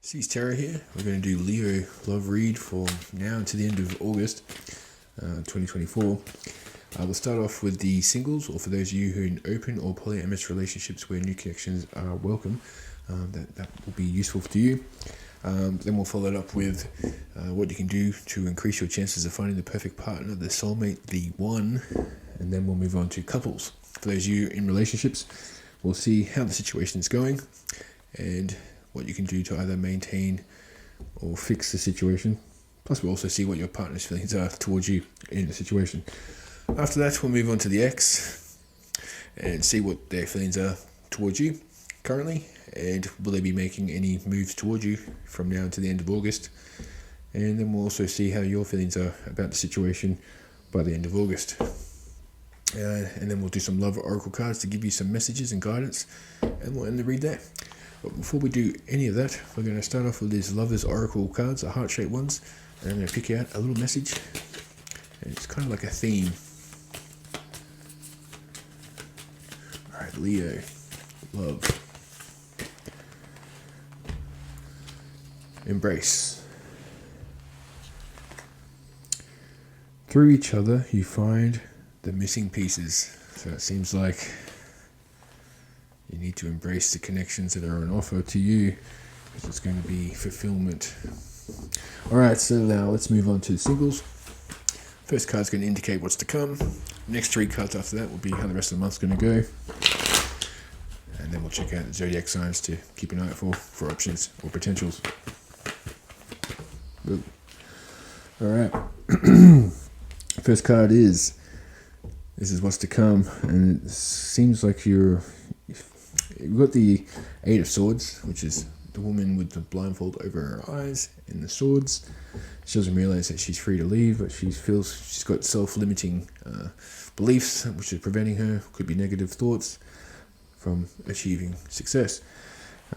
Sees Terra here. We're going to do Leo love read for now until the end of August 2024. We'll start off with the singles, or for those of you who are in open or polyamorous relationships where new connections are welcome. That will be useful to you. Then we'll follow it up with what you can do to increase your chances of finding the perfect partner, the soulmate, the one. And then we'll move on to couples. For those of you in relationships, we'll see how the situation is going and what you can do to either maintain or fix the situation. Plus, we'll also see what your partner's feelings are towards you in the situation. After that, we'll move on to the ex and see what their feelings are towards you currently, and will they be making any moves towards you from now to the end of August. And then we'll also see how your feelings are about the situation by the end of August. And then we'll do some love oracle cards to give you some messages and guidance, and we'll end the read there. But before we do any of that, we're going to start off with these Lovers Oracle cards, the heart-shaped ones, and I'm going to pick out a little message, and it's kind of like a theme. Alright, Leo, love. Embrace. Through each other, you find the missing pieces. So it seems like you need to embrace the connections that are on offer to you, because it's going to be fulfillment. Alright, so now let's move on to the singles. First card's going to indicate what's to come. Next three cards after that will be how the rest of the month's going to go. And then we'll check out the zodiac signs to keep an eye out for options or potentials. Alright. First card is, this is what's to come, and it seems like you've got the Eight of Swords, which is the woman with the blindfold over her eyes and the swords. She doesn't realize that she's free to leave, but she feels she's got self-limiting beliefs which is preventing her. Could be negative thoughts from achieving success,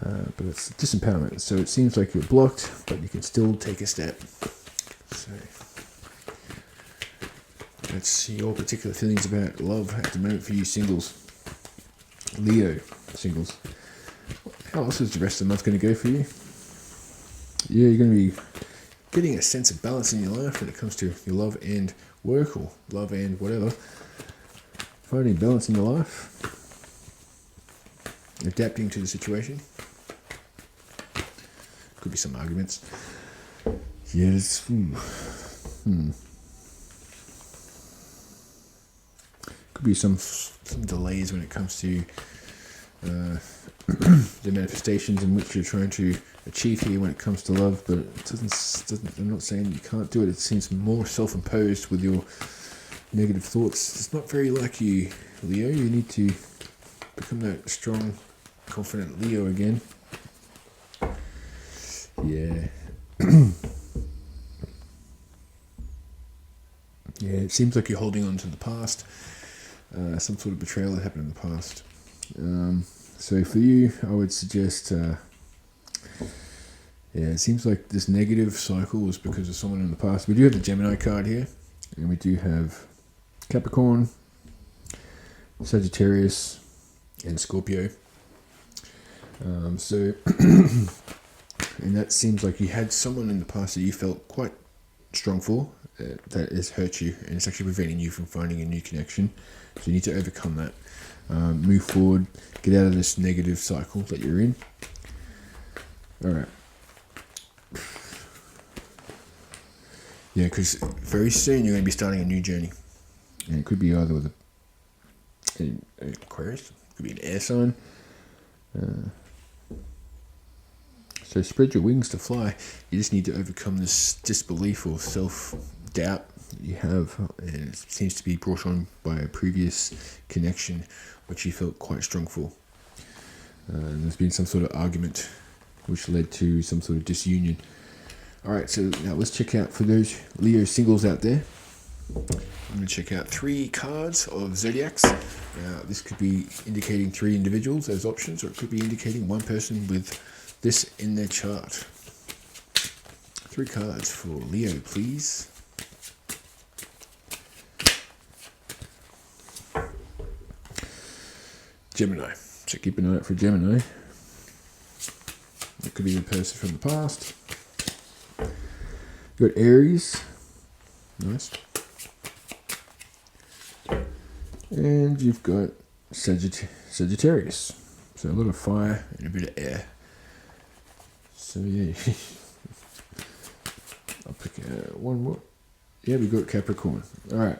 but it's disempowerment. So it seems like you're blocked, but you can still take a step. So that's your particular feelings about love at the moment for you singles. Leo singles. How else is the rest of the month going to go for you? Yeah, you're going to be getting a sense of balance in your life when it comes to your love and work, or love and whatever. Finding balance in your life. Adapting to the situation. Could be some arguments. Yes. Could be some delays when it comes to the manifestations in which you're trying to achieve here when it comes to love, but it doesn't. I'm not saying you can't do it. It seems more self-imposed with your negative thoughts. It's not very like you, Leo. You need to become that strong, confident Leo again. Yeah. Yeah, it seems like you're holding on to the past. Some sort of betrayal that happened in the past. So for you, I would suggest, it seems like this negative cycle was because of someone in the past. We do have the Gemini card here, and we do have Capricorn, Sagittarius, and Scorpio. And that seems like you had someone in the past that you felt quite strong for, that has hurt you, and it's actually preventing you from finding a new connection. So you need to overcome that. Move forward, get out of this negative cycle that you're in. Alright. Yeah, because very soon you're going to be starting a new journey. And it could be either with an Aquarius, it could be an air sign. So spread your wings to fly. You just need to overcome this disbelief or self-doubt that you have, and it seems to be brought on by a previous connection which you felt quite strong for. And there's been some sort of argument which led to some sort of disunion. Alright, so now let's check out, for those Leo singles out there, I'm going to check out three cards of zodiacs. Now, this could be indicating three individuals as options, or it could be indicating one person with this in their chart. Three cards for Leo, please. Gemini. So keep an eye out for Gemini. It could be the person from the past. You've got Aries. Nice. And you've got Sagittarius. So a lot of fire and a bit of air. So yeah. I'll pick one more. Yeah, we got Capricorn. Alright.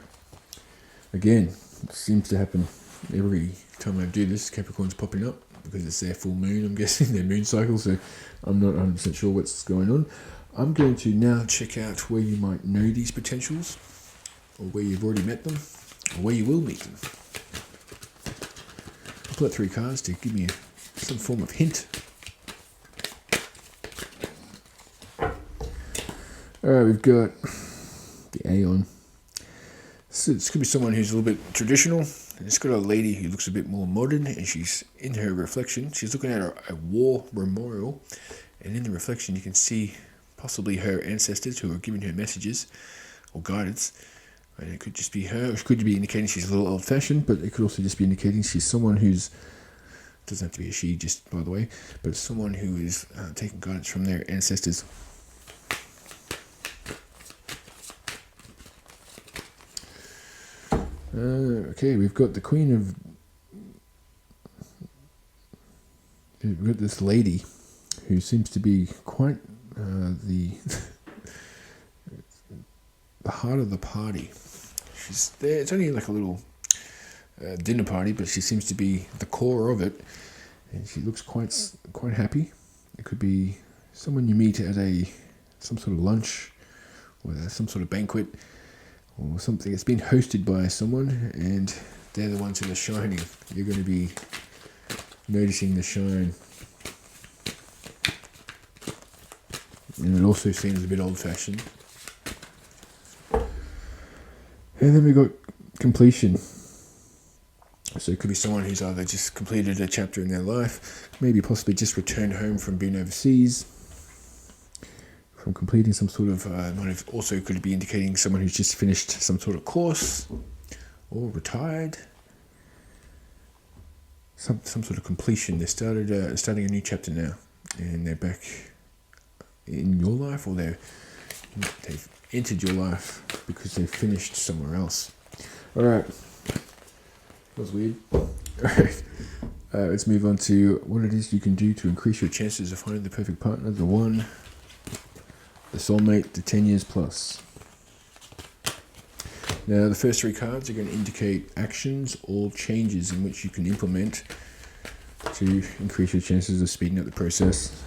Again, it seems to happen every time I do this. Capricorn's popping up because it's their full moon, I'm guessing, their moon cycle. So I'm not 100% sure what's going on. I'm going to now check out where you might know these potentials, or where you've already met them, or where you will meet them. I'll pull out 3 cards to give me some form of hint. Alright, we've got the Aeon. So this could be someone who's a little bit traditional. And it's got a lady who looks a bit more modern, and she's in her reflection. She's looking at a war memorial, and in the reflection you can see possibly her ancestors who are giving her messages or guidance. And it could just be her. It could be indicating she's a little old-fashioned, but it could also just be indicating she's someone who's, doesn't have to be a she, just by the way, but someone who is taking guidance from their ancestors. Okay, we've got the Queen of... We've got this lady who seems to be quite the heart of the party. She's there. It's only like a little dinner party, but she seems to be the core of it, and she looks quite happy. It could be someone you meet at some sort of lunch or some sort of banquet, or something that's been hosted by someone, and they're the ones who are shining. You're going to be noticing the shine. And it also seems a bit old-fashioned. And then we got completion. So it could be someone who's either just completed a chapter in their life, maybe possibly just returned home from being overseas, from completing some sort of, also could be indicating someone who's just finished some sort of course, or retired. Some sort of completion. They starting a new chapter now, and they're back in your life, or they've entered your life because they've finished somewhere else. Alright. That was weird. Alright. Let's move on to what it is you can do to increase your chances of finding the perfect partner. The one, the soulmate, the 10 years plus. Now, the first 3 cards are going to indicate actions or changes in which you can implement to increase your chances of speeding up the process.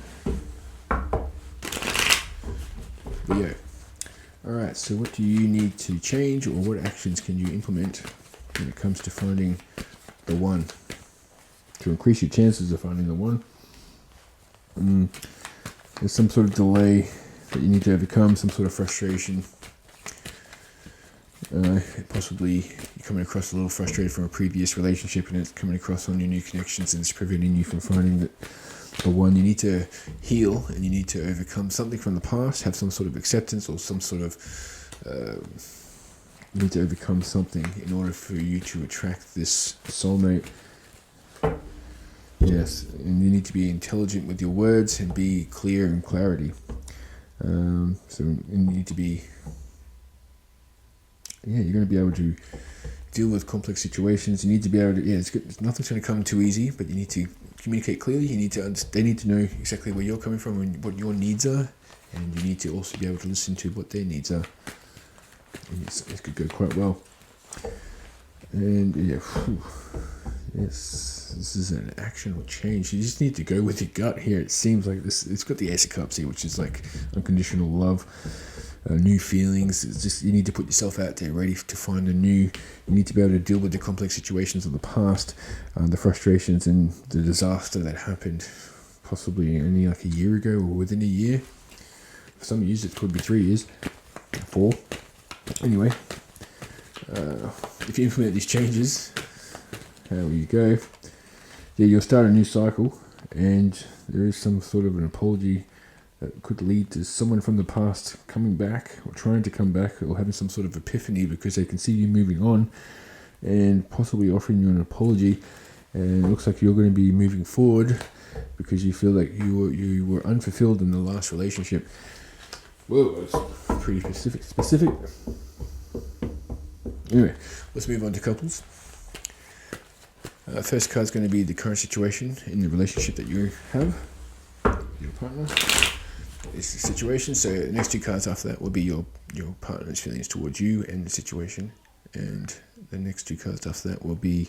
Yeah. Alright, so what do you need to change, or what actions can you implement when it comes to finding the one? To increase your chances of finding the one. There's some sort of delay that you need to overcome, some sort of frustration. Possibly you're coming across a little frustrated from a previous relationship, and it's coming across on your new connections, and it's preventing you from finding the one. You need to heal, and you need to overcome something from the past, have some sort of acceptance, or some sort of you need to overcome something in order for you to attract this soulmate. Yes, and you need to be intelligent with your words and be clear in clarity. So you need to be, you're going to be able to deal with complex situations. You need to be able to, nothing's going to come too easy, but you need to communicate clearly. You need to they need to know exactly where you're coming from and what your needs are, and you need to also be able to listen to what their needs are. And it could go quite well. And yes, this is an action or change. You just need to go with your gut here. It seems like this. It's got the Ace of Cups here, which is like unconditional love, new feelings. It's just you need to put yourself out there, ready to find a new. You need to be able to deal with the complex situations of the past, the frustrations and the disaster that happened, possibly only like a year ago or within a year. For some years, it could be 3 years, 4. Anyway, if you implement these changes, how you go, you'll start a new cycle, and there is some sort of an apology that could lead to someone from the past coming back, or trying to come back, or having some sort of epiphany because they can see you moving on, and possibly offering you an apology. And it looks like you're going to be moving forward because you feel like you were unfulfilled in the last relationship. Whoa, that's pretty specific. Anyway, let's move on to couples. First card's going to be the current situation in the relationship that you have, your partner. It's the situation. So the next two cards after that will be your partner's feelings towards you and the situation, and the next two cards after that will be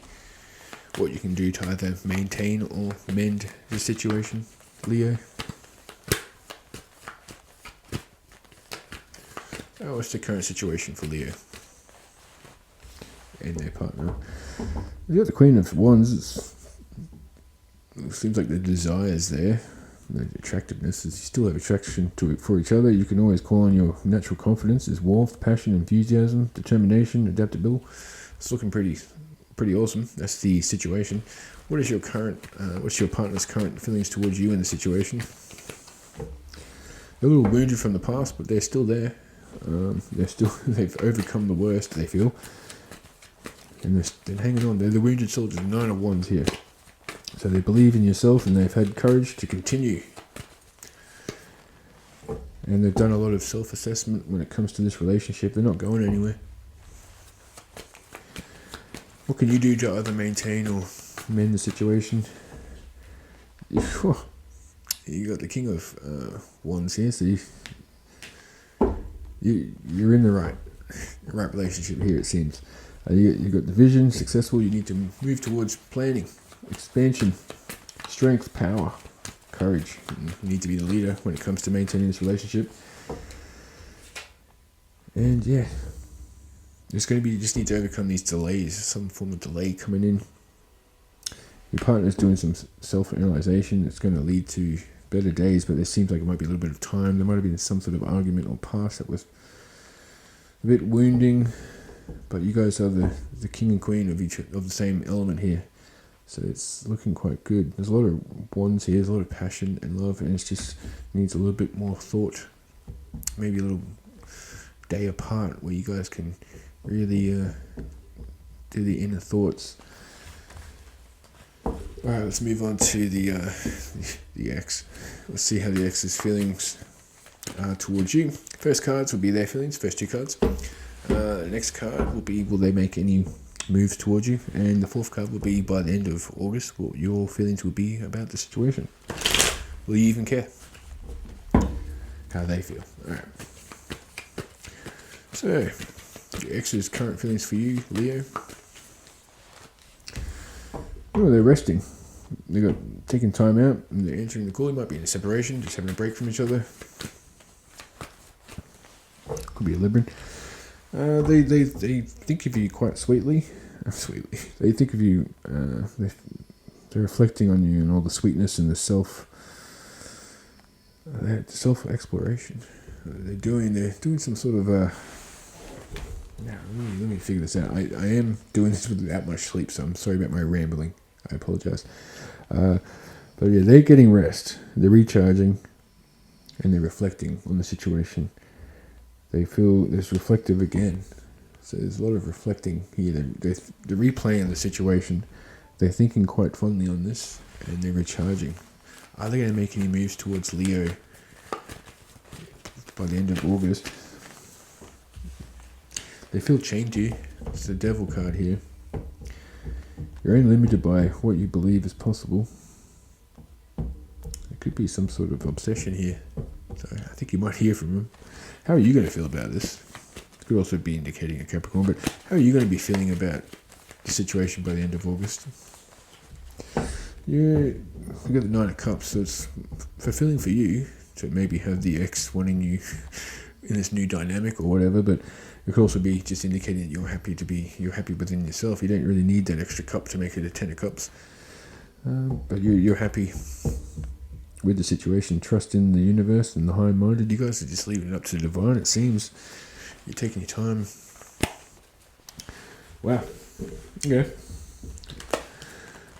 what you can do to either maintain or mend the situation, Leo. What's the current situation for Leo and their partner? You got the Queen of Wands. It seems like the desire is there, the attractiveness is you still have attraction for each other. You can always call on your natural confidence, is warmth, passion, enthusiasm, determination, adaptability. It's looking pretty awesome. That's the situation. What is your what's your partner's current feelings towards you in the situation? They're a little wounded from the past, but they're still there. They've overcome the worst, they feel, and they're hanging on. They're the wounded soldiers. 9 of Wands here, so they believe in yourself and they've had courage to continue, and they've done a lot of self-assessment when it comes to this relationship. They're not going anywhere. What can you do to either maintain or mend the situation? You got the King of Wands here, so you're in the right relationship here, it seems. You got the vision, successful. You need to move towards planning, expansion, strength, power, courage. You need to be the leader when it comes to maintaining this relationship. And yeah, there's going to be, you just need to overcome these delays, some form of delay coming in. Your partner's doing some self-analyzation. It's going to lead to better days, but there seems like it might be a little bit of time. There might have been some sort of argument or past that was a bit wounding, but you guys are the king and queen of the same element here, so it's looking quite good. There's a lot of wands here. There's a lot of passion and love, and it just needs a little bit more thought, maybe a little day apart where you guys can really do the inner thoughts. Alright, let's move on to the ex. Let's see how the ex's feelings are towards you. First cards will be their feelings, first two cards. The next card will be, will they make any moves towards you? And the fourth card will be, by the end of August, what your feelings will be about the situation. Will you even care how they feel? Alright. So, your ex's current feelings for you, Leo. Oh, they're resting. They got taking time out and they're answering the call. They might be in a separation, just having a break from each other. Could be a Libran. They think of you quite sweetly. They think of you. They're reflecting on you and all the sweetness and the self exploration. They're doing some sort of. Now let me figure this out. I am doing this without much sleep, so I'm sorry about my rambling. I apologize. But yeah, they're getting rest. They're recharging, and they're reflecting on the situation. They feel this reflective again. So there's a lot of reflecting here. They're replaying the situation. They're thinking quite fondly on this, and they're recharging. Are they going to make any moves towards Leo by the end of August? They feel chained to you. It's the Devil card here. You're only limited by what you believe is possible. There could be some sort of obsession here. So I think you might hear from him. How are you going to feel about this? It could also be indicating a Capricorn, but how are you going to be feeling about the situation by the end of August? You got the 9 of Cups, so it's fulfilling for you to maybe have the ex wanting you in this new dynamic or whatever, but it could also be just indicating that you're happy within yourself. You don't really need that extra cup to make it a 10 of Cups. But you're happy with the situation. Trust in the universe and the high-minded. You guys are just leaving it up to the divine, it seems. You're taking your time. Wow. Okay.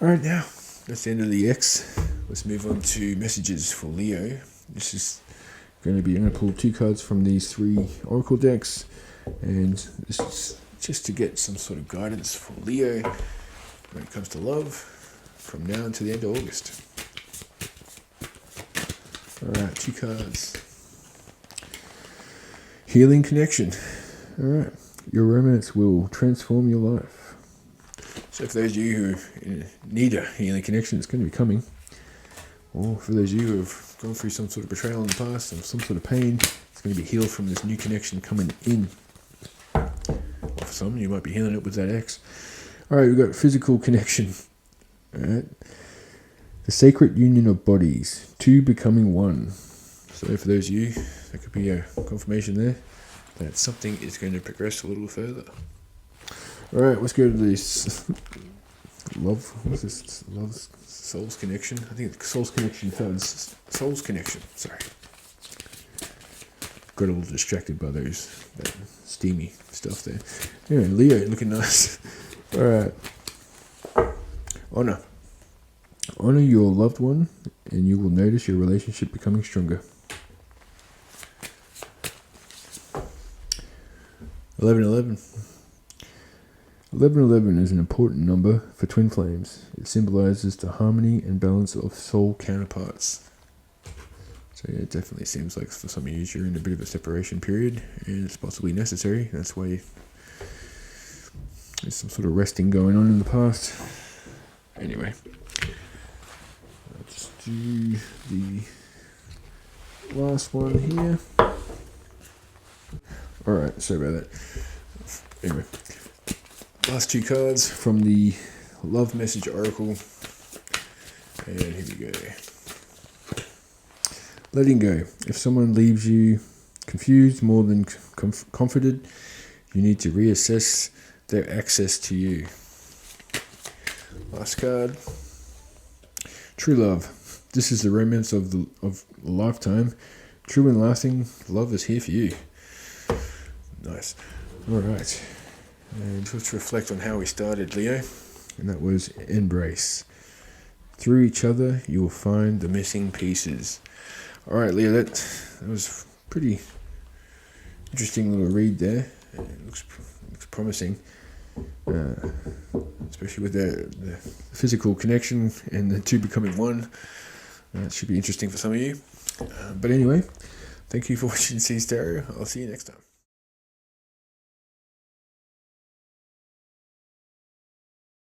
Alright, now, that's the end of the X. Let's move on to messages for Leo. This is I'm going to pull 2 cards from these 3 Oracle decks. And this is just to get some sort of guidance for Leo when it comes to love from now until the end of August. Alright, 2 cards. Healing connection. Alright, your romance will transform your life. So for those of you who need a healing connection, it's going to be coming. Or for those of you who have gone through some sort of betrayal in the past, or some sort of pain, it's going to be healed from this new connection coming in. Or for some, you might be healing it with that ex. Alright, we've got physical connection. Alright. The sacred union of bodies, 2 becoming 1. So for those of you, there could be a confirmation there that something is going to progress a little further. Alright, let's go to this love. What's this? Love, Soul's Connection. I think it's Soul's Connection cards. Soul's Connection. Sorry. Got a little distracted by that steamy stuff there. Anyway, Leo looking nice. Alright. Honor. Honor your loved one and you will notice your relationship becoming stronger. 1111. 1111 is an important number for twin flames. It symbolizes the harmony and balance of soul counterparts. So yeah, it definitely seems like for some of you you're in a bit of a separation period and it's possibly necessary. That's why there's some sort of resting going on in the past. Anyway, let's do the last one here. Alright, sorry about that. Anyway, last 2 cards from the Love Message Oracle. And here we go. Letting go. If someone leaves you confused more than comforted, you need to reassess their access to you. Last card. True love. This is the romance of a lifetime. True and lasting love is here for you. Nice. Alright. And let's reflect on how we started, Leo. And that was embrace. Through each other, you will find the missing pieces. Alright, Leo, that was pretty interesting little read there. It looks promising. Especially with the physical connection and the 2 becoming 1. That should be interesting for some of you. But anyway, thank you for watching C Stereo. I'll see you next time.